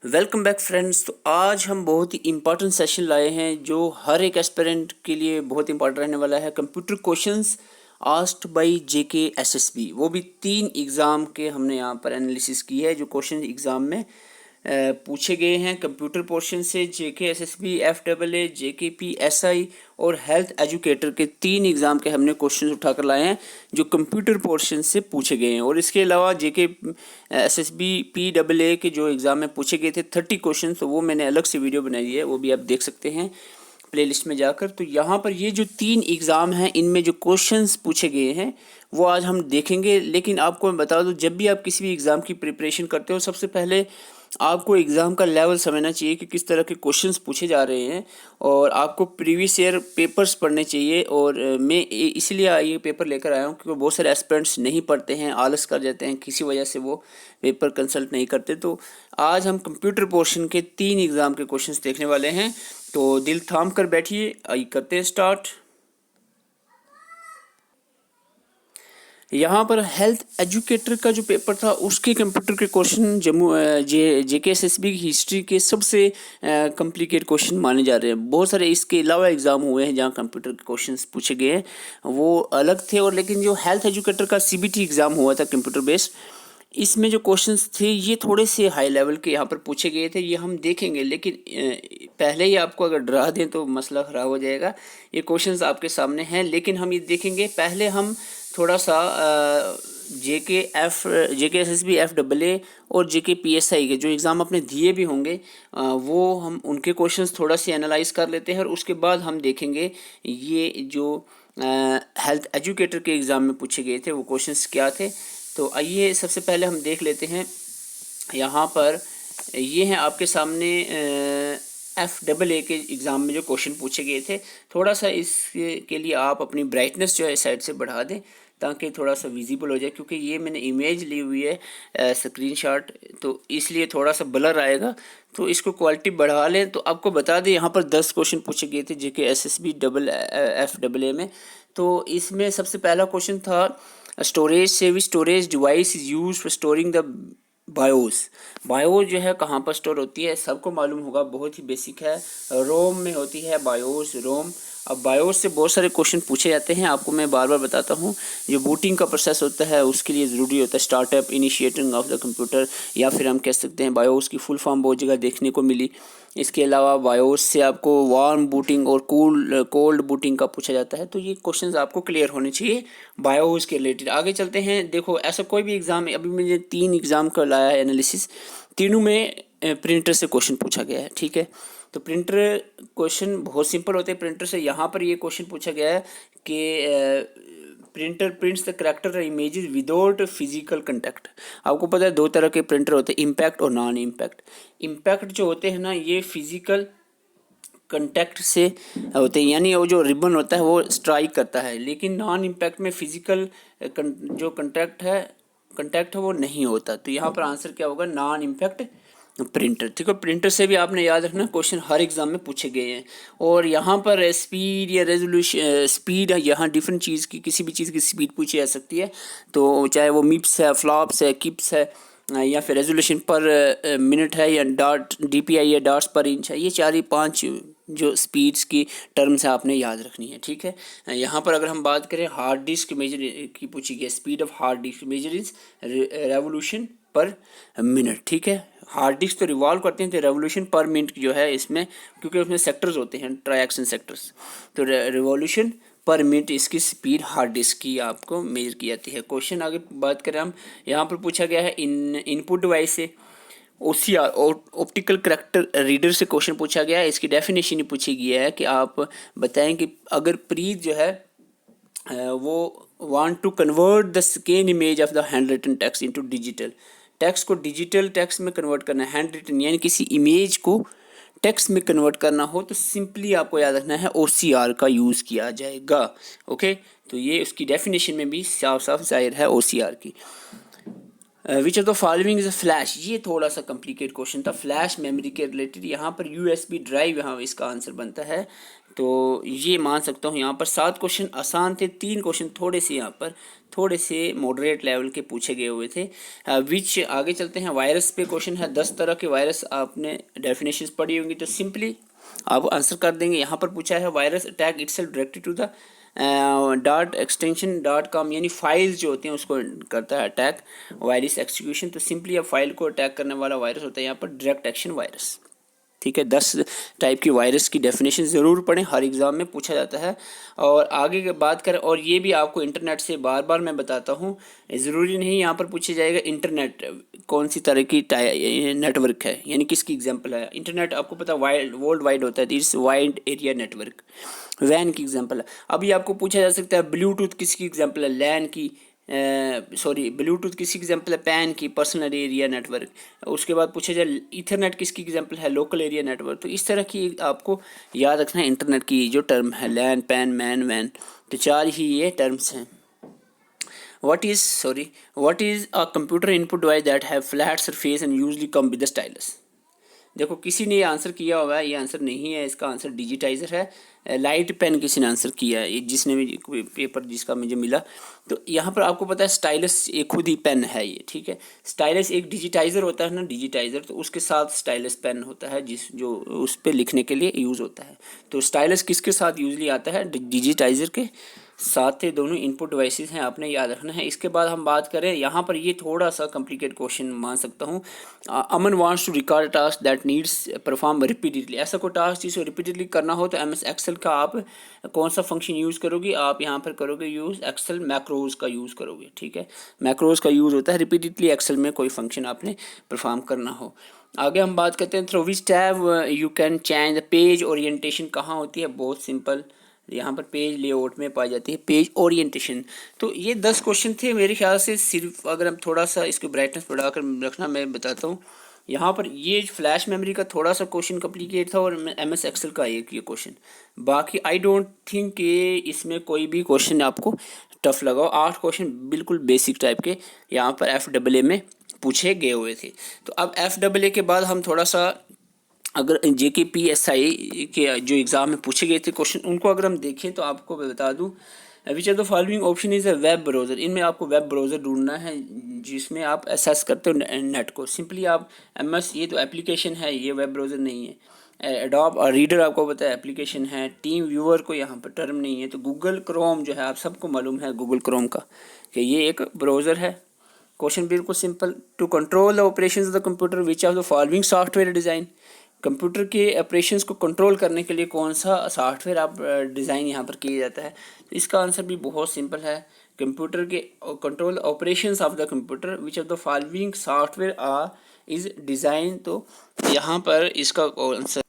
Welcome back friends. तो आज हम बहुत ही इम्पॉर्टेंट सेशन लाए हैं जो हर एक एस्पिरेंट के लिए बहुत इंपॉर्टेंट रहने वाला है। Computer questions asked by JK SSB, वो भी 3 एग्ज़ाम के हमने यहाँ पर एनालिसिस की है जो क्वेश्चन एग्ज़ाम में पूछे गए हैं। कंप्यूटर पोर्शन से जेके एसएसबी, एफडब्ल्यूए, जेकेपीएसआई और हेल्थ एजुकेटर के 3 एग्ज़ाम के हमने क्वेश्चन उठाकर लाए हैं जो कंप्यूटर पोर्शन से पूछे गए हैं। और इसके अलावा जेके एसएसबी, पीडब्ल्यूए के जो एग्ज़ाम में पूछे गए थे 30 क्वेश्चन, तो वो मैंने अलग से वीडियो बनाई है, वो भी आप देख सकते हैं प्लेलिस्ट में जाकर। तो यहाँ पर ये जो 3 एग्ज़ाम हैं इनमें जो क्वेश्चंस पूछे गए हैं वो आज हम देखेंगे। लेकिन आपको मैं बता दूं, जब भी आप किसी भी एग्ज़ाम की प्रिपरेशन करते हो सबसे पहले आपको एग्ज़ाम का लेवल समझना चाहिए कि किस तरह के क्वेश्चंस पूछे जा रहे हैं, और आपको प्रीवियस ईयर पेपर्स पढ़ने चाहिए। और मैं इसलिए ये पेपर लेकर आया हूँ क्योंकि बहुत सारे एस्पिरेंट्स नहीं पढ़ते हैं, आलस कर जाते हैं, किसी वजह से वो पेपर कंसल्ट नहीं करते। तो आज हम कंप्यूटर पोर्शन के 3 एग्ज़ाम के क्वेश्चंस देखने वाले हैं। तो दिल थाम कर बैठिए, आइए करते हैं स्टार्ट। यहाँ पर हेल्थ एजुकेटर का जो पेपर था उसके कंप्यूटर के क्वेश्चन जेकेएसएसबी की हिस्ट्री के सबसे कॉम्प्लिकेट क्वेश्चन माने जा रहे हैं। बहुत सारे इसके अलावा एग्जाम हुए हैं जहाँ कंप्यूटर के क्वेश्चंस पूछे गए हैं, वो अलग थे। और लेकिन जो हेल्थ एजुकेटर का सीबीटी एग्ज़ाम हुआ था कंप्यूटर बेस्ड, इसमें जो क्वेश्चंस थे ये थोड़े से हाई लेवल के यहाँ पर पूछे गए थे, ये हम देखेंगे। लेकिन पहले ही आपको अगर डरा दें तो मसला ख़राब हो जाएगा। ये क्वेश्चंस आपके सामने हैं लेकिन हम ये देखेंगे। पहले हम थोड़ा सा जेके एसएसबी, एफडब्ल्यूए और जेकेपीएसआई के जो एग्ज़ाम अपने दिए भी होंगे वो हम उनके क्वेश्चंस थोड़ा सा एनालाइज कर लेते हैं, और उसके बाद हम देखेंगे ये जो हेल्थ एजुकेटर के एग्ज़ाम में पूछे गए थे वो क्वेश्चंस क्या थे। तो आइए सबसे पहले हम देख लेते हैं। यहाँ पर ये हैं आपके सामने एफडब्ल्यूए के एग्ज़ाम में जो क्वेश्चन पूछे गए थे। थोड़ा सा इसके लिए आप अपनी ब्राइटनेस जो है साइड से बढ़ा दें ताकि थोड़ा सा विजिबल हो जाए, क्योंकि ये मैंने इमेज ली हुई है स्क्रीनशॉट, तो इसलिए थोड़ा सा ब्लर आएगा। तो इसको क्वालिटी बढ़ा लें। तो आपको बता दें यहाँ पर 10 क्वेश्चन पूछे गए थे जेके एसएसबी डबल एफडब्ल्यूए में। तो इसमें सबसे पहला क्वेश्चन था स्टोरेज से भी storage device is use for storing the BIOS. BIOS जो है कहाँ पर स्टोर होती है, सबको मालूम होगा, बहुत ही बेसिक है। रोम में होती है बायोस, रोम। अब बायोस से बहुत सारे क्वेश्चन पूछे जाते हैं, आपको मैं बार बार बताता हूँ। जो बूटिंग का प्रोसेस होता है उसके लिए ज़रूरी होता है startup initiating of the computer, या फिर हम कह सकते हैं बायोस की फुल फॉर्म बहुत जगह देखने को मिली। इसके अलावा बायोस से आपको वार्म बूटिंग और कोल्ड बूटिंग का पूछा जाता है। तो ये क्वेश्चंस आपको क्लियर होने चाहिए बायोस के रिलेटेड। आगे चलते हैं। देखो, ऐसा कोई भी एग्ज़ाम है, अभी मैंने 3 एग्ज़ाम का लाया है एनालिसिस, तीनों में प्रिंटर से क्वेश्चन पूछा गया है। ठीक है, तो प्रिंटर क्वेश्चन बहुत सिंपल होते हैं प्रिंटर से। यहाँ पर ये क्वेश्चन पूछा गया है कि printer prints the character images without physical contact. आपको पता है 2 तरह के प्रिंटर होते हैं, इम्पैक्ट और नॉन इम्पैक्ट। इम्पैक्ट जो होते हैं ना, ये फिजिकल कंटेक्ट से होते हैं, यानी वो जो रिबन होता है वो स्ट्राइक करता है। लेकिन नॉन इम्पैक्ट में फिजिकल जो कंटेक्ट है वो नहीं होता। तो यहाँ पर आंसर क्या होगा, नॉन इम्पैक्ट प्रिंटर। ठीक है, प्रिंटर से भी आपने याद रखना, क्वेश्चन हर एग्जाम में पूछे गए हैं। और यहाँ पर स्पीड या रेजोल्यूशन, स्पीड यहाँ डिफरेंट चीज़ की, किसी भी चीज़ की स्पीड पूछी जा सकती है। तो चाहे वो मिप्स है, फ्लॉप्स है, किप्स है, या फिर रेजोल्यूशन पर मिनट है, या डॉट डीपीआई या डॉट्स पर इंच है, ये 4 ही 5 जो स्पीड्स की टर्म्स है आपने याद रखनी है। ठीक है, यहाँ पर अगर हम बात करें हार्ड डिस्क मेजर की पूछी गई, speed of hard disk measure is revolution per minute. ठीक है, हार्ड डिस्क तो रिवॉल्व करते हैं, तो रेवोल्यूशन पर मिनट जो है इसमें, क्योंकि उसमें सेक्टर्स होते हैं, ट्राइएक्शन सेक्टर्स, तो रिवॉल्यूशन पर मिनट इसकी स्पीड हार्ड डिस्क की आपको मेजर की जाती है। क्वेश्चन आगे बात करें हम, यहाँ पर पूछा गया है इनपुट डिवाइस से OCR और ऑप्टिकल करैक्टर रीडर से क्वेश्चन पूछा गया है। इसकी डेफिनेशन ही पूछी गई है कि आप बताएं कि अगर प्रीत जो है वो want to convert the scan image of the hand written text into digital, text को डिजिटल टेक्स्ट में कन्वर्ट करना है, हैंड रिटन यानी किसी इमेज को टेक्स्ट में कन्वर्ट करना हो, तो सिंपली आपको याद रखना है OCR का यूज़ किया जाएगा। ओके, तो ये उसकी डेफिनेशन में भी साफ साफ जाहिर है OCR की। विच of the following is a flash, ये थोड़ा सा कॉम्प्लिकेट क्वेश्चन था फ्लैश मेमोरी के रिलेटेड। यहाँ पर USB ड्राइव, यहाँ इसका आंसर बनता है तो ये मान सकता हूँ यहाँ पर 7 क्वेश्चन आसान थे, 3 क्वेश्चन थोड़े से यहाँ पर थोड़े से मॉडरेट लेवल के पूछे गए हुए थे। विच आगे चलते हैं, वायरस पे क्वेश्चन है। 10 तरह के वायरस आपने डेफिनेशंस पढ़ी होंगी, तो सिंपली आप आंसर कर देंगे। यहाँ पर पूछा है virus attack itself directed to the dot extension dot com, यानी फाइल्स जो होती हैं उसको करता है अटैक वायरस एक्सिक्यूशन। तो सिंपली अब फाइल को अटैक करने वाला वायरस होता है यहाँ पर डायरेक्ट एक्शन वायरस। ठीक है, 10 टाइप की वायरस की डेफिनेशन ज़रूर पढ़ें, हर एग्ज़ाम में पूछा जाता है। और आगे की बात करें, और ये भी आपको इंटरनेट से बार बार मैं बताता हूँ, ज़रूरी नहीं यहाँ पर पूछा जाएगा इंटरनेट कौन सी तरह की नेटवर्क है, यानी किसकी एग्जांपल है। इंटरनेट आपको पता वाइड वर्ल्ड वाइड होता है, इट्स वाइड एरिया नेटवर्क। वैन की एग्जांपल है। अभी आपको पूछा जा सकता है ब्लूटूथ किसकी एग्जांपल है, लैन की, ब्लूटूथ किसकी एग्जांपल है, पैन की, पर्सनल एरिया नेटवर्क। उसके बाद पूछा जाए इथरनेट किसकी एग्जांपल है, लोकल एरिया नेटवर्क। तो इस तरह की आपको याद रखना है इंटरनेट की जो टर्म है, लैन, पैन, मैन, वैन, तो 4 ही ये टर्म्स हैं। what is a computer input device that have flat surface and usually come with a stylus। देखो किसी ने ये आंसर किया हुआ है, ये आंसर नहीं है, इसका आंसर डिजिटाइज़र है। लाइट पेन किसी ने आंसर किया है, जिसने भी पेपर जिसका मुझे मिला। तो यहाँ पर आपको पता है स्टाइलस एक खुद ही पेन है ये, ठीक है। स्टाइलस एक डिजिटाइज़र होता है ना, डिजिटाइज़र, तो उसके साथ स्टाइलस पेन होता है जो उस पर लिखने के लिए यूज़ होता है। तो स्टाइलस किसके साथ यूजली आता है, डिजिटाइज़र के साथ। ही दोनों इनपुट डिवाइसेस हैं, आपने याद रखना है। इसके बाद हम बात करें यहाँ पर, ये थोड़ा सा कॉम्प्लिकेट क्वेश्चन मान सकता हूँ। Aman wants to record task that needs perform repeatedly. ऐसा कोई टास्क जिसे रिपीटेडली करना हो तो MS एक्सेल का आप कौन सा फंक्शन यूज़ करोगे, आप यहाँ पर करोगे यूज़ एक्सेल मैक्रोज का यूज़ करोगे, ठीक है। मैक्रोज का यूज़ होता है रिपीटेडली एक्सेल में कोई फंक्शन आपने परफॉर्म करना हो। आगे हम बात करते हैं through which tab you can change the page orientation कहाँ होती है, बहुत सिंपल, यहाँ पर पेज लेआउट में पाई जाती है पेज ओरिएंटेशन। तो ये 10 क्वेश्चन थे मेरे ख्याल से। सिर्फ अगर हम थोड़ा सा इसकी ब्राइटनेस बढ़ाकर रखना, मैं बताता हूँ। यहाँ पर ये फ्लैश मेमोरी का थोड़ा सा क्वेश्चन कॉम्प्लिकेट था और MS एक्सेल का एक ये क्वेश्चन। बाकी आई डोंट थिंक कि इसमें कोई भी क्वेश्चन आपको टफ लगा हो। 8 क्वेश्चन बिल्कुल बेसिक टाइप के यहाँ पर FAA में पूछे गए हुए थे। तो अब FAA के बाद हम थोड़ा सा, अगर JK PSI के जो एग्ज़ाम में पूछे गए थे क्वेश्चन, उनको अगर हम देखें तो आपको बता दूं, which are the following option is a web browser. इनमें आपको वेब ब्राउज़र ढूंढना है जिसमें आप एक्सेस करते हो नेट को। सिंपली आप MS, ये तो एप्लीकेशन है, ये वेब ब्राउज़र नहीं है। एडोब और रीडर आपको पता है एप्लीकेशन है। टीम व्यूअर को यहाँ पर टर्म नहीं है। तो गूगल क्रोम जो है, आप सबको मालूम है गूगल क्रोम का कि ये एक ब्राउज़र है। क्वेश्चन बिल्कुल simple, to control the operations of the computer which of the following software design. Computer के ऑपरेशंस को कंट्रोल करने के लिए कौन सा सॉफ्टवेयर आप डिज़ाइन यहाँ पर किया जाता है। तो इसका आंसर भी बहुत सिंपल है, कंप्यूटर के control operations of the computer which of the following software are is design. तो यहाँ पर इसका आंसर,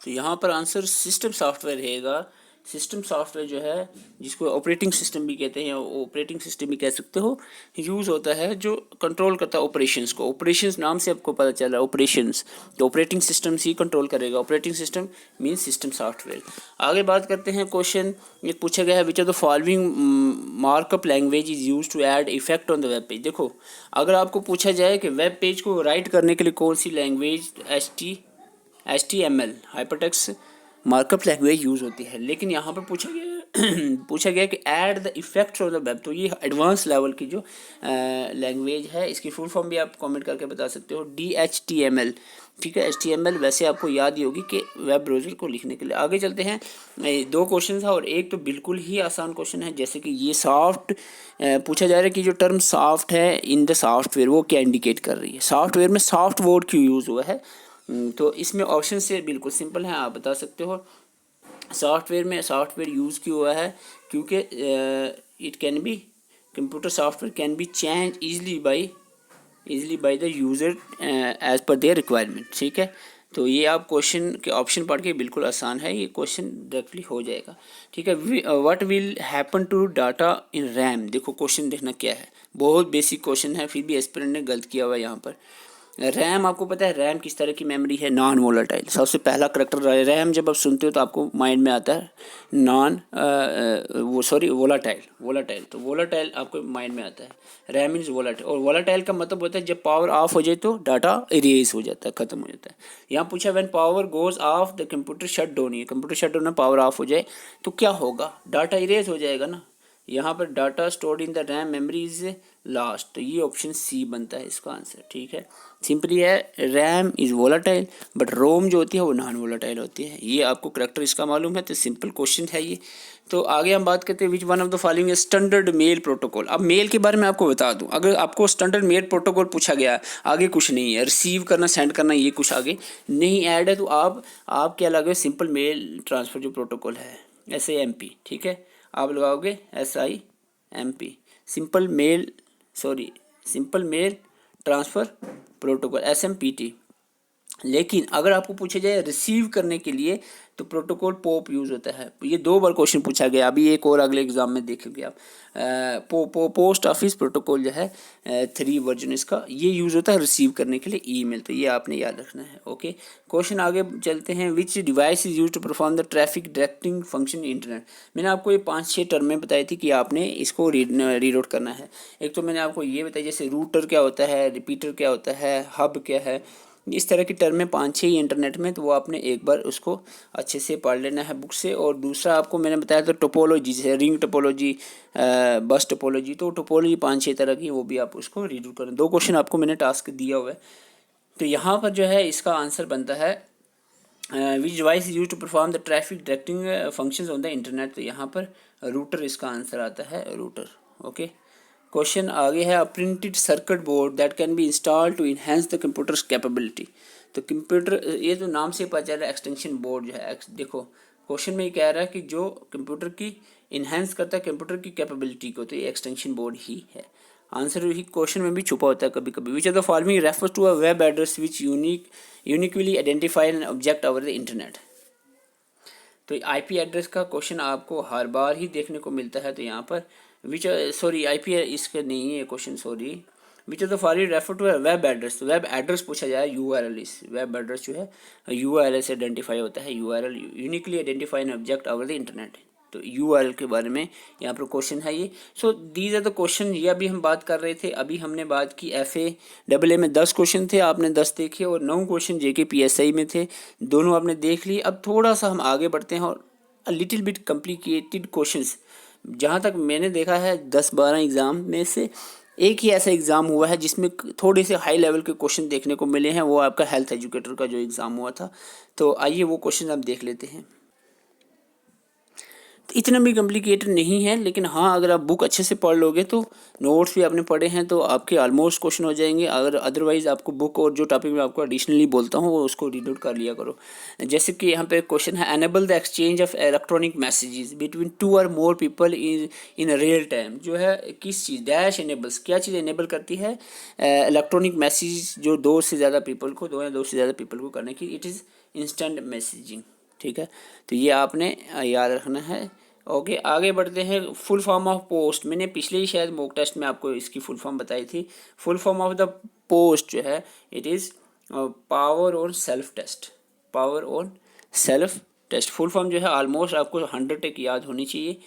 तो यहाँ पर आंसर सिस्टम सॉफ्टवेयर रहेगा। सिस्टम सॉफ्टवेयर जो है, जिसको ऑपरेटिंग सिस्टम भी कहते हैं, ऑपरेटिंग सिस्टम भी कह सकते हो, यूज़ होता है जो कंट्रोल करता है ऑपरेशंस को। ऑपरेशंस नाम से आपको पता चल रहा है ऑपरेशंस, तो ऑपरेटिंग सिस्टम ही कंट्रोल करेगा। Operating system means system software. आगे बात करते हैं, क्वेश्चन ये पूछा गया है which of the following markup language is use to add effect on the web page. देखो अगर आपको पूछा जाए कि वेब पेज को राइट करने के लिए कौन सी language, HTML hypertext markup language use होती है, लेकिन यहाँ पर पूछा गया पूछा गया कि add the effects on the web. तो ये एडवांस लेवल की जो लैंग्वेज है, इसकी फुल फॉर्म भी आप कमेंट करके बता सकते हो, DHTML, ठीक है। HTML वैसे आपको याद ही होगी कि वेब ब्राउज़र को लिखने के लिए। आगे चलते हैं, 2 क्वेश्चन था और एक तो बिल्कुल ही आसान क्वेश्चन है, जैसे कि ये सॉफ्ट पूछा जा रहा है कि जो टर्म सॉफ्ट है इन द सॉफ्टवेयर वो क्या इंडिकेट कर रही है। सॉफ्टवेयर में सॉफ्ट वर्ड क्यों यूज़ हुआ है, तो इसमें ऑप्शन से बिल्कुल सिंपल है, आप बता सकते हो। सॉफ्टवेयर में सॉफ्टवेयर यूज़ क्यों हुआ है, क्योंकि it can be, computer software can be change easily by the user as per their requirement, ठीक है। तो ये आप क्वेश्चन के ऑप्शन पढ़ के, बिल्कुल आसान है ये क्वेश्चन, डायरेक्टली हो जाएगा, ठीक है। What will happen to data in RAM. देखो क्वेश्चन देखना क्या है, बहुत बेसिक क्वेश्चन है, फिर भी एस्पिरेंट ने गलत किया हुआ है यहाँ पर। रैम आपको पता है रैम किस तरह की मेमोरी है, नॉन वोलेटाइल। सबसे पहला करेक्टर रैम जब आप सुनते हो तो आपको माइंड में आता है नॉन वोलाटाइल, वोलाटाइल, तो वोलाटाइल आपको माइंड में आता है। रैम मीन्स वोलाटाइल, और वोलाटाइल का मतलब होता है जब पावर ऑफ हो जाए तो डाटा इरेज हो जाता है, खत्म हो जाता है। यहाँ पूछा when power goes off the computer shut down, ये कंप्यूटर शट डाउन में पावर ऑफ हो जाए तो क्या होगा, डाटा इरेज हो जाएगा ना। यहाँ पर data stored in the RAM memory is last, तो ये ऑप्शन सी बनता है इसका आंसर। ठीक है, सिंपली है रैम इज़ वोलाटाइल बट रोम जो होती है वो नॉन वोलाटाइल होती है। ये आपको करेक्टर इसका मालूम है तो सिंपल क्वेश्चन है ये। तो आगे हम बात करते हैं which one of the following standard mail protocol. अब मेल के बारे में आपको बता दूं, अगर आपको स्टैंडर्ड मेल प्रोटोकॉल पूछा गया, आगे कुछ नहीं है, रिसीव करना सेंड करना ये कुछ आगे नहीं ऐड है, तो आप क्या लगाओगे, सिंपल मेल ट्रांसफ़र जो प्रोटोकॉल है SAMP। ठीक है, आप लगाओगे SIMP, simple mail transfer protocol SMPT। लेकिन अगर आपको पूछा जाए रिसीव करने के लिए तो प्रोटोकॉल पोप यूज़ होता है। ये 2 बार क्वेश्चन पूछा गया, अभी एक और अगले एग्जाम में देखोगे आप। पोस्ट ऑफिस प्रोटोकॉल जो है 3 वर्जन इसका, ये यूज़ होता है रिसीव करने के लिए ईमेल, तो ये आपने याद रखना है। ओके, क्वेश्चन आगे चलते हैं। Which device is use to perform the traffic directing function internet. मैंने आपको ये 5-6 टर्में बताई थी कि आपने इसको रीड आउट करना है। एक तो मैंने आपको ये बताया जैसे रूटर क्या होता है, रिपीटर क्या होता है, हब क्या है, इस तरह की टर्म में 5-6 ही इंटरनेट में, तो वो आपने एक बार उसको अच्छे से पढ़ लेना है बुक से। और दूसरा आपको मैंने बताया तो टोपोलॉजी, जैसे रिंग टोपोलॉजी, बस टोपोलॉजी, तो टोपोलॉजी 5-6 तरह की, वो भी आप उसको रीड करें। 2 क्वेश्चन आपको मैंने टास्क दिया हुआ है। तो यहाँ पर जो है इसका आंसर बनता है which device is use to perform the traffic directing functions on the internet, तो यहाँ पर रूटर इसका आंसर आता है, रूटर। ओके, क्वेश्चन आगे है, printed circuit board that can be install to enhance the computer's capability. तो कंप्यूटर, ये तो नाम से पता चल रहा है एक्सटेंशन बोर्ड जो है, देखो क्वेश्चन में ये कह रहा है कि जो कंप्यूटर की इन्हेंस करता है कंप्यूटर की कैपेबिलिटी को, तो ये एक्सटेंशन बोर्ड ही है। आंसर ही क्वेश्चन में भी छुपा होता है कभी कभी। Which are the following refers to a web address which uniquely identify an object over the internet. तो IP एड्रेस का क्वेश्चन आपको हर बार ही देखने को मिलता है। तो यहाँ पर IP इसका नहीं है question, which of the following refer to web address. Web address पूछा जाए, URL, इस वेब एड्रेस जो है URL से आइडेंटिफाई होता है, URL uniquely identify an object over the internet. तो URL के बारे में यहाँ पर क्वेश्चन है ये। So these are the question, ये अभी हम बात कर रहे थे। अभी हमने बात की FA में 10 क्वेश्चन थे, आपने 10 देखे, और 9 क्वेश्चन JK PSI में थे, दोनों आपने देख लिए। अब थोड़ा सा हम आगे बढ़ते हैं और लिटिल बिट कॉम्प्लिकेटेड क्वेश्चंस। जहाँ तक मैंने देखा है 10-12 एग्ज़ाम में से एक ही ऐसा एग्ज़ाम हुआ है जिसमें थोड़े से हाई लेवल के क्वेश्चन देखने को मिले हैं, वो आपका हेल्थ एजुकेटर का जो एग्ज़ाम हुआ था। तो आइए वो क्वेश्चन आप देख लेते हैं। इतना भी कॉम्प्लिकेटेड नहीं है, लेकिन हाँ अगर आप बुक अच्छे से पढ़ लोगे तो नोट्स भी आपने पढ़े हैं तो आपके ऑलमोस्ट क्वेश्चन हो जाएंगे। अगर अदरवाइज़ आपको बुक और जो टॉपिक मैं आपको एडिशनली बोलता हूँ वो उसको रीड आउट कर लिया करो। जैसे कि यहाँ पे क्वेश्चन है, enable the exchange of electronic messages between 2 और more people in real time. जो है किस चीज़, डैश एनेबल्स, क्या चीज़ एनेबल करती है इलेक्ट्रॉनिक मैसेज जो 2 से ज़्यादा पीपल को, 2 या 2 से ज़्यादा पीपल को करने की, इट इज़ इंस्टेंट मैसेजिंग। ठीक है, तो ये आपने याद रखना है। ओके, आगे बढ़ते हैं। फुल फॉर्म ऑफ पोस्ट, मैंने पिछले ही शायद मॉक टेस्ट में आपको इसकी फुल फॉर्म बताई थी। Full form of the POST जो है it is power on self test, power on self test. Full form जो है ऑलमोस्ट आपको 100 तक याद होनी चाहिए।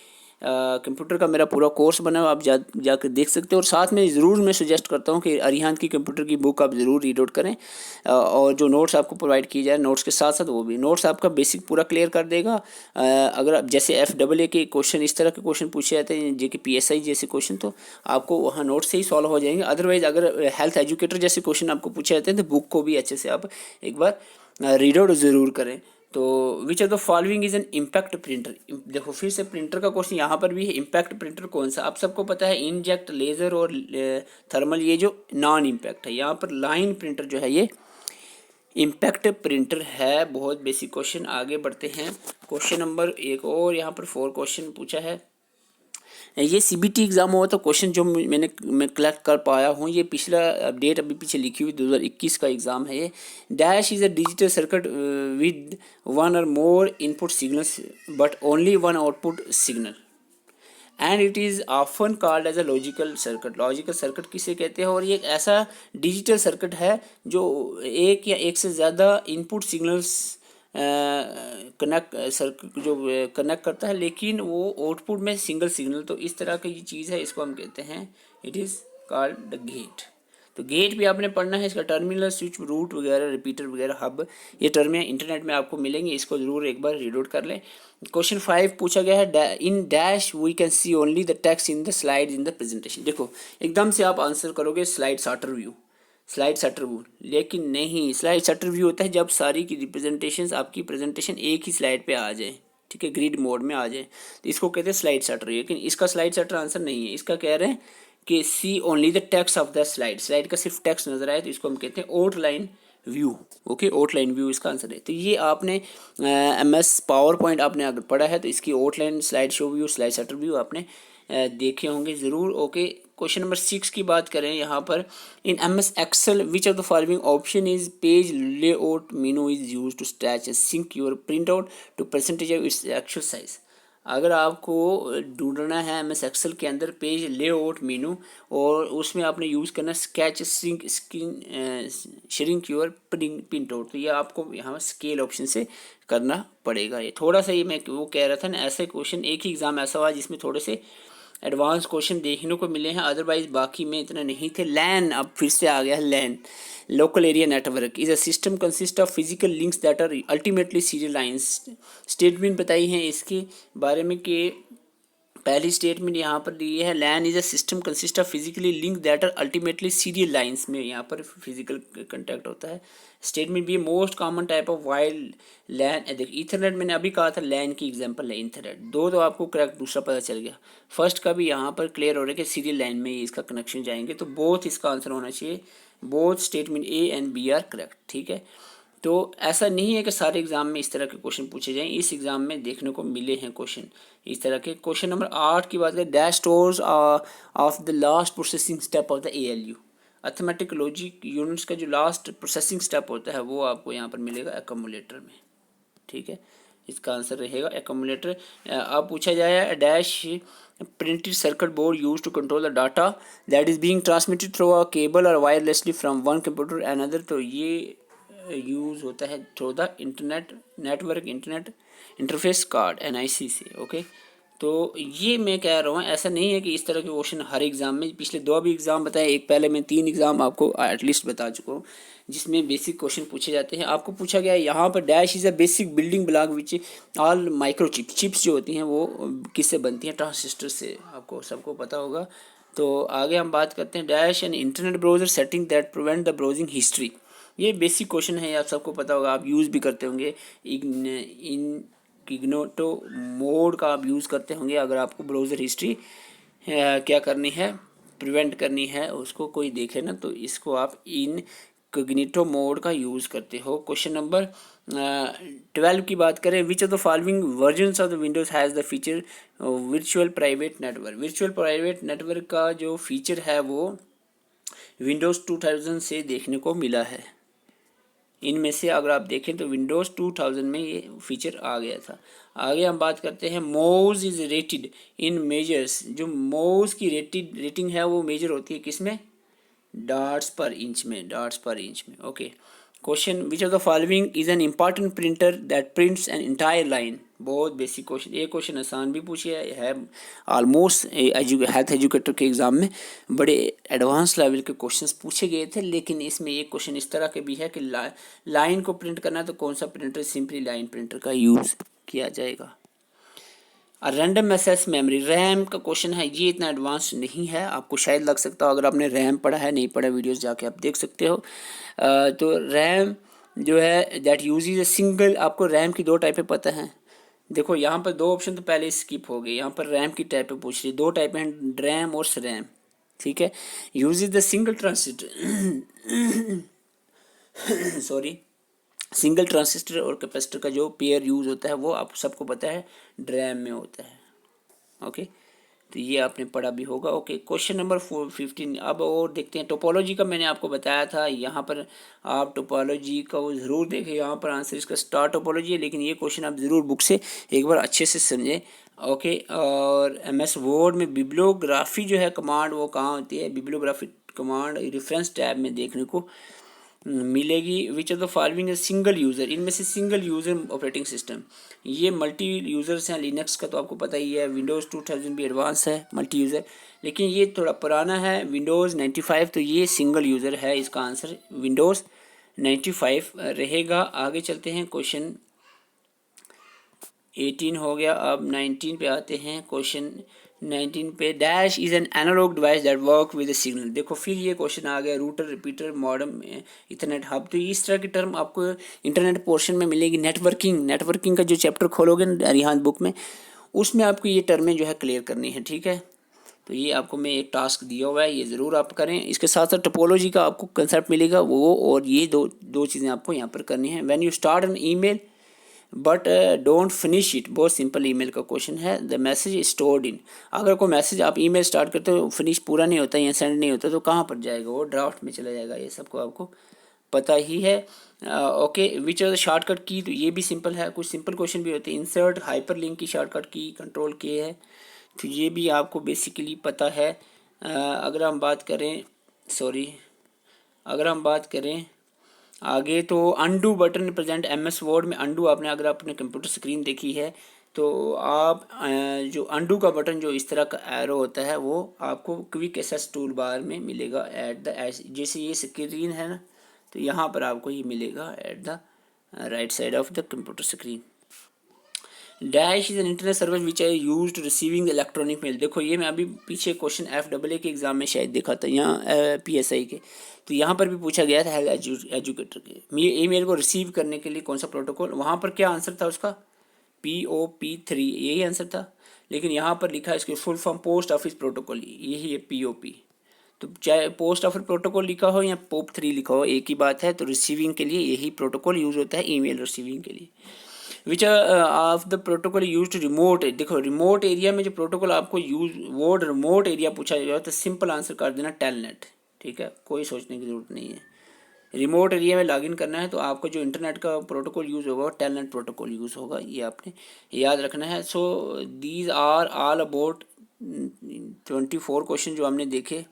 कंप्यूटर का मेरा पूरा कोर्स बना हुआ, आप जाकर देख सकते हो। और साथ में ज़रूर मैं सजेस्ट करता हूँ कि अरिहान की कंप्यूटर की बुक आप ज़रूर रीड आउट करें, और जो नोट्स आपको प्रोवाइड किए जाए नोट्स के साथ साथ वो भी नोट्स आपका बेसिक पूरा क्लियर कर देगा। अगर आप जैसे FAA के क्वेश्चन, इस तरह के क्वेश्चन पूछे जाते हैं JK PSI जैसे क्वेश्चन, तो आपको वहाँ नोट्स से ही सॉल्व हो जाएंगे। अदरवाइज़ अगर हेल्थ एजुकेटर जैसे क्वेश्चन आपको पूछे जाते हैं तो बुक को भी अच्छे से आप एक बार रीड आउट ज़रूर करें। तो विच of the following is an impact printer. देखो फिर से प्रिंटर का क्वेश्चन यहाँ पर भी है। इम्पैक्ट प्रिंटर कौन सा, आप सबको पता है इंजेक्ट, लेज़र और थर्मल, ये जो नॉन इम्पैक्ट है। यहाँ पर लाइन प्रिंटर जो है ये इम्पैक्ट प्रिंटर है। बहुत बेसिक क्वेश्चन। आगे बढ़ते हैं। क्वेश्चन नंबर एक और यहाँ पर 4 क्वेश्चन पूछा है। ये CBT एग्ज़ाम हुआ तो क्वेश्चन जो मैं कलेक्ट कर पाया हूँ, ये पिछला अपडेट अभी पीछे लिखी हुई 2021 का एग्ज़ाम है ये। Dash is a digital circuit with 1 और more input signals but only 1 output signal. And it is often called as a logical circuit. Logical circuit किसे कहते हैं? और ये एक ऐसा डिजिटल सर्किट है जो एक या एक से ज़्यादा इनपुट सिग्नल्स कनेक्ट सर्किट जो कनेक्ट करता है, लेकिन वो आउटपुट में सिंगल सिग्नल। तो इस तरह की ये चीज़ है, इसको हम कहते हैं it is called the gate. तो गेट भी आपने पढ़ना है, इसका टर्मिनल, स्विच, रूट वगैरह, रिपीटर वगैरह, हब, ये टर्म इंटरनेट में आपको मिलेंगे, इसको ज़रूर एक बार रीड आउट कर लें। क्वेश्चन 5 पूछा गया है, in dash we can see only the text in the slide in the presentation. देखो एकदम से आप आंसर करोगे slide sorter view, slide sorter view, लेकिन नहीं, स्लाइड शटर व्यू होता है जब सारी की रिप्रेजेंटेशंस, आपकी प्रेजेंटेशन एक ही स्लाइड पे आ जाए, ठीक है, ग्रिड मोड में आ जाए, तो इसको कहते हैं स्लाइड शटर। लेकिन इसका स्लाइड शटर आंसर नहीं है, इसका कह रहे हैं कि see only the text of the slide, slide का सिर्फ टेक्स्ट नजर आए, तो इसको हम कहते हैं outline view. Okay, outline view इसका आंसर है। तो ये आपने MS पावर पॉइंट आपने अगर पढ़ा है तो इसकी outline, slide show view, slide sorter view आपने देखे होंगे ज़रूर। ओके, क्वेश्चन नंबर 6 की बात करें यहाँ पर, in MS Excel which of the following option is page layout menu is use to stretch and shrink your print out to percentage of its actual size. अगर आपको ढूंढना है MS एक्सेल के अंदर पेज लेआउट मेनू, और उसमें आपने use करना sketch sink screen shrink your print out, तो ये आपको यहाँ स्केल ऑप्शन से करना पड़ेगा। ये थोड़ा सा, ये मैं वो कह रहा था ना, ऐसे क्वेश्चन एक ही एग्ज़ाम ऐसा हुआ जिसमें थोड़े से एडवांस क्वेश्चन देखने को मिले हैं, अदरवाइज बाकी में इतना नहीं थे। लैन अब फिर से आ गया है, LAN local area network is a system consist of physical links that are ultimately serial lines. Statement बताई है इसके बारे में कि पहली स्टेटमेंट यहाँ पर दी है, LAN is a system consist of physically link that are ultimately serial lines, में यहाँ पर फिजिकल कंटेक्ट होता है। Statement B most common type of wild LAN. देखिए ईथरनेट मैंने अभी कहा था, लैन की एग्जांपल है ईथरनेट। दो तो आपको करेक्ट, दूसरा पता चल गया। फर्स्ट का भी यहाँ पर क्लियर हो रहा है कि सीरियल लाइन में इसका कनेक्शन जाएंगे, तो बोथ इसका आंसर होना चाहिए। Both statement A and B are correct, ठीक है। तो ऐसा नहीं है कि सारे एग्जाम में इस तरह के क्वेश्चन पूछे जाएं, इस एग्जाम में देखने को मिले हैं क्वेश्चन इस तरह के। क्वेश्चन नंबर 8 की बात करें, dash stores of the last processing step of the ALU। Arithmetic logic units का जो लास्ट प्रोसेसिंग स्टेप होता है वो आपको यहाँ पर मिलेगा एक्यूमुलेटर में, ठीक है। इसका आंसर रहेगा एक्यूमुलेटर। अब पूछा जाए, dash printed circuit board use to control the data that is being transmitted through a cable और wirelessly from one computer another. तो ये यूज़ होता है through the internet network internet interface card NIC से। Okay, तो ये मैं कह रहा हूँ, ऐसा नहीं है कि इस तरह के क्वेश्चन हर एग्ज़ाम में, पिछले 2 भी एग्ज़ाम बताए, एक पहले मैं 3 एग्ज़ाम आपको एटलीस्ट बता चुका हूँ जिसमें बेसिक क्वेश्चन पूछे जाते हैं। आपको पूछा गया है यहाँ पर, dash is a basic building block which all microchip, chips जो होती हैं वो किससे बनती हैं? ट्रांजिस्टर से, आपको सबको पता होगा। तो आगे हम बात करते हैं, dash an internet browser setting that prevent the browsing history. ये बेसिक क्वेश्चन है, आप सबको पता होगा, आप यूज़ भी करते होंगे। इग्नोटो मोड का आप यूज़ करते होंगे अगर आपको ब्राउज़र हिस्ट्री क्या करनी है, प्रिवेंट करनी है, उसको कोई देखे ना, तो इसको आप इनकॉग्निटो मोड का यूज़ करते हो। क्वेश्चन नंबर 12 की बात करें, विच of the following versions of the Windows has the feature virtual private network. Virtual private network का जो फीचर है वो विंडोज़ 2000 से देखने को मिला है। इनमें से अगर आप देखें तो विंडोज़ 2000 में ये फीचर आ गया था। आगे हम बात करते हैं, मोज इज़ रेटेड इन मेजर्स। जो मोज की रेटिंग है वो मेजर होती है किस में? डॉट्स पर इंच में, डॉट्स पर इंच में। Okay, question, which of the following is an important printer that prints an entire line. बहुत बेसिक क्वेश्चन, एक क्वेश्चन आसान भी पूछे है ऑलमोस्ट हेल्थ एजुकेटर के एग्ज़ाम में बड़े एडवांस लेवल के क्वेश्चंस पूछे गए थे, लेकिन इसमें एक क्वेश्चन इस तरह के भी है कि लाइन को प्रिंट करना है तो कौन सा प्रिंटर, सिंपली लाइन प्रिंटर का यूज़ किया जाएगा। रैंडम एक्सेस मेमोरी, रैम का क्वेश्चन है, ये इतना एडवांस नहीं है, आपको शायद लग सकता हो, अगर आपने रैम पढ़ा है, नहीं पढ़ा वीडियोस जाके आप देख सकते हो। तो रैम जो है दैट यूजेज ए सिंगल, आपको रैम की 2 टाइपें पता हैं। देखो यहाँ पर 2 ऑप्शन तो पहले स्किप हो गए, यहाँ पर रैम की टाइपें पूछ रही, 2 टाइपें हैं, ड्रैम और SRAM, ठीक है। Uses the single transistor sorry, single transistor और कैपेसिटर का जो पेयर यूज़ होता है वो आप सबको पता है ड्रैम में होता है। ओके, तो ये आपने पढ़ा भी होगा। ओके, क्वेश्चन नंबर 15 अब और देखते हैं। टोपोलॉजी का मैंने आपको बताया था, यहाँ पर आप टोपोलॉजी का वो ज़रूर देखें, यहाँ पर आंसर इसका स्टार टोपोलॉजी है, लेकिन ये क्वेश्चन आप ज़रूर बुक से एक बार अच्छे से समझें। ओके, और MS वर्ड में बिब्लियोग्राफी जो है कमांड वो कहाँ होती है? बिब्लियोग्राफी कमांड रेफरेंस टैब में देखने को मिलेगी। विच ऑफ द फॉलोइंग है सिंगल यूज़र, इनमें से सिंगल यूज़र ऑपरेटिंग सिस्टम, ये मल्टी यूज़र्स हैं। लिनक्स का तो आपको पता ही है, विंडोज़ 2000 भी एडवांस है मल्टी यूज़र, लेकिन ये थोड़ा पुराना है विंडोज़ 95, तो ये सिंगल यूज़र है, इसका आंसर विंडोज़ 95 रहेगा। आगे चलते हैं, क्वेश्चन 18 हो गया, अब 19 पे आते हैं। क्वेश्चन 19 पे, dash is an analog device that work with signal. देखो फिर ये क्वेश्चन आ गया, router, repeater, modem, Ethernet hub. तो इस तरह की टर्म आपको इंटरनेट पोर्शन में मिलेगी। नेटवर्किंग का जो चैप्टर खोलोगे रिहान बुक में, उसमें आपको ये टर्में जो है क्लियर करनी है, ठीक है। तो ये आपको मैं एक टास्क दिया हुआ है, ये ज़रूर आप करें। इसके साथ साथ टोपोलॉजी का आपको कंसेप्ट मिलेगा वो, और ये दो चीज़ें आपको यहाँ पर करनी है। When you start an email but don't finish it, बहुत सिंपल ईमेल का क्वेश्चन है। द मैसेज स्टोर्ड इन, अगर कोई मैसेज आप ईमेल स्टार्ट करते हो फिनिश पूरा नहीं होता या सेंड नहीं होता तो कहाँ पर जाएगा? वो ड्राफ्ट में चला जाएगा। ये सबको आपको पता ही है। Okay, which are the shortcut key, तो ये भी सिंपल है। कुछ सिंपल क्वेश्चन भी होते हैं। इंसर्ट हाइपर लिंक की शॉर्टकट की कंट्रोल के है, तो ये भी आपको बेसिकली पता है। अगर हम बात करें आगे, तो undo button present MS word में। अनडू आपने अगर अपने कंप्यूटर स्क्रीन देखी है तो आप जो अनडू का बटन जो इस तरह का एरो होता है वो आपको क्विक एक्सेस टूल बार में मिलेगा एट द, जैसे ये स्क्रीन है ना, तो यहाँ पर आपको ये मिलेगा at the right side of the computer screen. Dash is an internet service which I use to receiving electronic mail. देखो ये मैं अभी पीछे क्वेश्चन FAA के एग्जाम में शायद देखा था, यहाँ PSI के, तो यहाँ पर भी पूछा गया था एजुकेटर के ईमेल को रिसीव करने के लिए कौन सा प्रोटोकॉल। वहाँ पर क्या आंसर था उसका? POP3, यही आंसर था। लेकिन यहाँ पर लिखा है इसके full form post office protocol, यही है POP। तो चाहे पोस्ट ऑफिस प्रोटोकॉल लिखा हो या POP3 लिखा हो, एक ही बात है। तो रिसीविंग के लिए यही प्रोटोकॉल यूज़ होता है, ईमेल रिसीविंग के लिए। Which of the protocol use to remote, देखो रिमोट एरिया में जो प्रोटोकॉल आपको यूज, वर्ड रिमोट एरिया पूछा जाए तो सिंपल आंसर कर देना टेलनेट, ठीक है, कोई सोचने की ज़रूरत नहीं है। रिमोट एरिया में लॉगिन करना है तो आपको जो इंटरनेट का प्रोटोकॉल यूज़ होगा वो टेलनेट प्रोटोकॉल यूज़ होगा, ये आपने याद रखना है। So these are all about 24 question जो हमने देखे।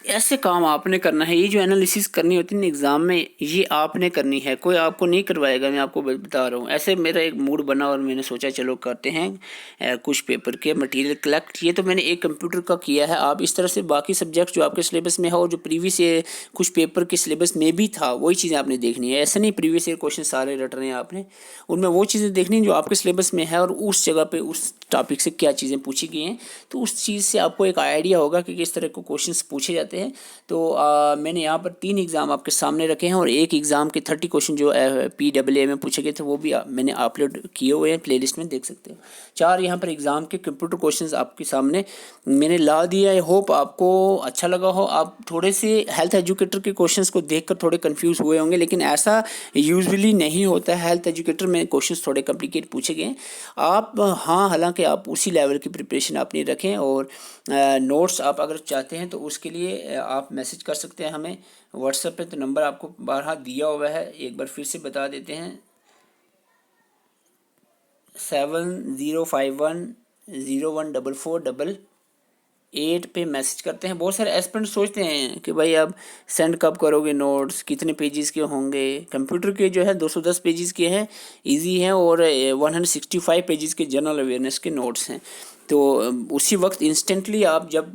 ऐसे काम आपने करना है, ये जो एनालिसिस करनी होती है ना एग्ज़ाम में, ये आपने करनी है, कोई आपको नहीं करवाएगा। मैं आपको बता रहा हूँ, ऐसे मेरा एक मूड बना और मैंने सोचा चलो करते हैं कुछ पेपर के मटेरियल कलेक्ट। ये तो मैंने एक कंप्यूटर का किया है। आप इस तरह से बाकी सब्जेक्ट जो आपके सिलेबस में है और जो प्रीवियस कुछ पेपर के सिलेबस में भी था वही चीज़ें आपने देखनी है। ऐसा नहीं प्रीवियस ईयर क्वेश्चन सारे रट रहे हैं आपने, उनमें वो चीज़ें देखनी जो आपके सिलेबस में है और उस जगह पर उस टॉपिक से क्या चीज़ें पूछी गई हैं, तो उस चीज़ से आपको एक आइडिया होगा कि किस तरह के क्वेश्चंस पूछे जाते हैं। तो मैंने यहाँ पर 3 एग्ज़ाम आपके सामने रखे हैं और एक एग्ज़ाम के 30 क्वेश्चन जो PAA में पूछे गए थे वो भी मैंने अपलोड किए हुए हैं, प्लेलिस्ट में देख सकते हो। 4 यहाँ पर एग्ज़ाम के कंप्यूटर क्वेश्चंस आपके सामने मैंने ला दिया। आई होप आपको अच्छा लगा हो। आप थोड़े से हेल्थ एजुकेटर के क्वेश्चंस को देखकर थोड़े कंफ्यूज हुए होंगे, लेकिन ऐसा यूजुअली नहीं होता है। हेल्थ एजुकेटर में क्वेश्चंस थोड़े कॉम्प्लिकेट पूछे गए। आप हाँ, हालांकि आप उसी लेवल की प्रिपरेशन अपनी रखें और नोट्स आप अगर चाहते हैं तो उसके लिए आप मैसेज कर सकते हैं हमें व्हाट्सएप पे। तो नंबर आपको बारहा दिया हुआ है, एक बार फिर से बता देते हैं, 7051014488 पे मैसेज करते हैं। बहुत सारे एस्पिरेंट सोचते हैं कि भाई अब सेंड कब करोगे, नोट्स कितने पेजेस के होंगे। कंप्यूटर के जो है 210 पेजेस के हैं, इजी हैं, और 165 पेजेस के जनरल अवेयरनेस के नोट्स हैं। तो उसी वक्त इंस्टेंटली आप जब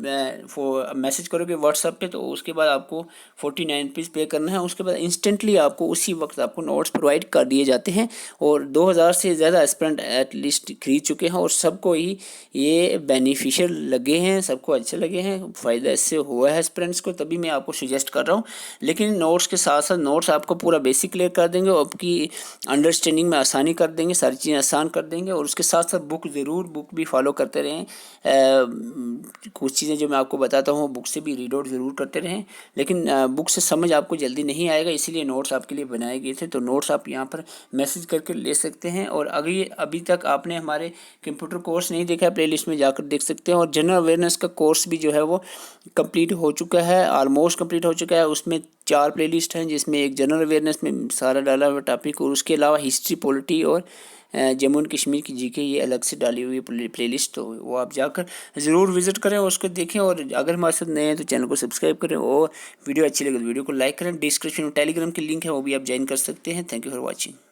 मैसेज करोगे व्हाट्सएप पे तो उसके बाद आपको 49 रुपीज़ पे करना है। उसके बाद इंस्टेंटली आपको उसी वक्त आपको नोट्स प्रोवाइड कर दिए जाते हैं और 2000 से ज़्यादा एस्पिरेंट एटलीस्ट खरीद चुके हैं और सबको ही ये बेनिफिशियल लगे हैं, सबको अच्छे लगे हैं, फ़ायदा इससे हुआ है एस्पिरेंट्स को, तभी मैं आपको सजेस्ट कर रहा हूँ। लेकिन नोट्स के साथ साथ नोट्स आपको पूरा बेसिक क्लियर कर देंगे और आपकी अंडरस्टैंडिंग में आसानी कर देंगे, सारी चीज़ें आसान कर देंगे। और उसके साथ साथ बुक ज़रूर, बुक भी फॉलो करते रहें। कुछ चीज़ें जो मैं आपको बताता हूँ बुक से भी रीड आउट ज़रूर करते रहें, लेकिन बुक से समझ आपको जल्दी नहीं आएगा, इसीलिए नोट्स आपके लिए बनाए गए थे। तो नोट्स आप यहाँ पर मैसेज करके ले सकते हैं। और अभी तक आपने हमारे कंप्यूटर कोर्स नहीं देखा है, प्लेलिस्ट में जाकर देख सकते हैं। और जनरल अवेयरनेस का कोर्स भी जो है वो कंप्लीट हो चुका है, ऑलमोस्ट कंप्लीट हो चुका है। उसमें 4 प्लेलिस्ट हैं, जिसमें एक जनरल अवेयरनेस में सारा डाला हुआ टॉपिक, और उसके अलावा हिस्ट्री, पॉलिटी और जम्मू एंड कश्मीर की जीके ये अलग से डाली हुई प्लेलिस्ट। तो वो आप जाकर ज़रूर विजिट करें और उसको देखें। और अगर हमारे साथ नए हैं तो चैनल को सब्सक्राइब करें, और वीडियो अच्छी लगे तो वीडियो को लाइक करें। डिस्क्रिप्शन में टेलीग्राम की लिंक है, वो भी आप ज्वाइन कर सकते हैं। Thank you for watching.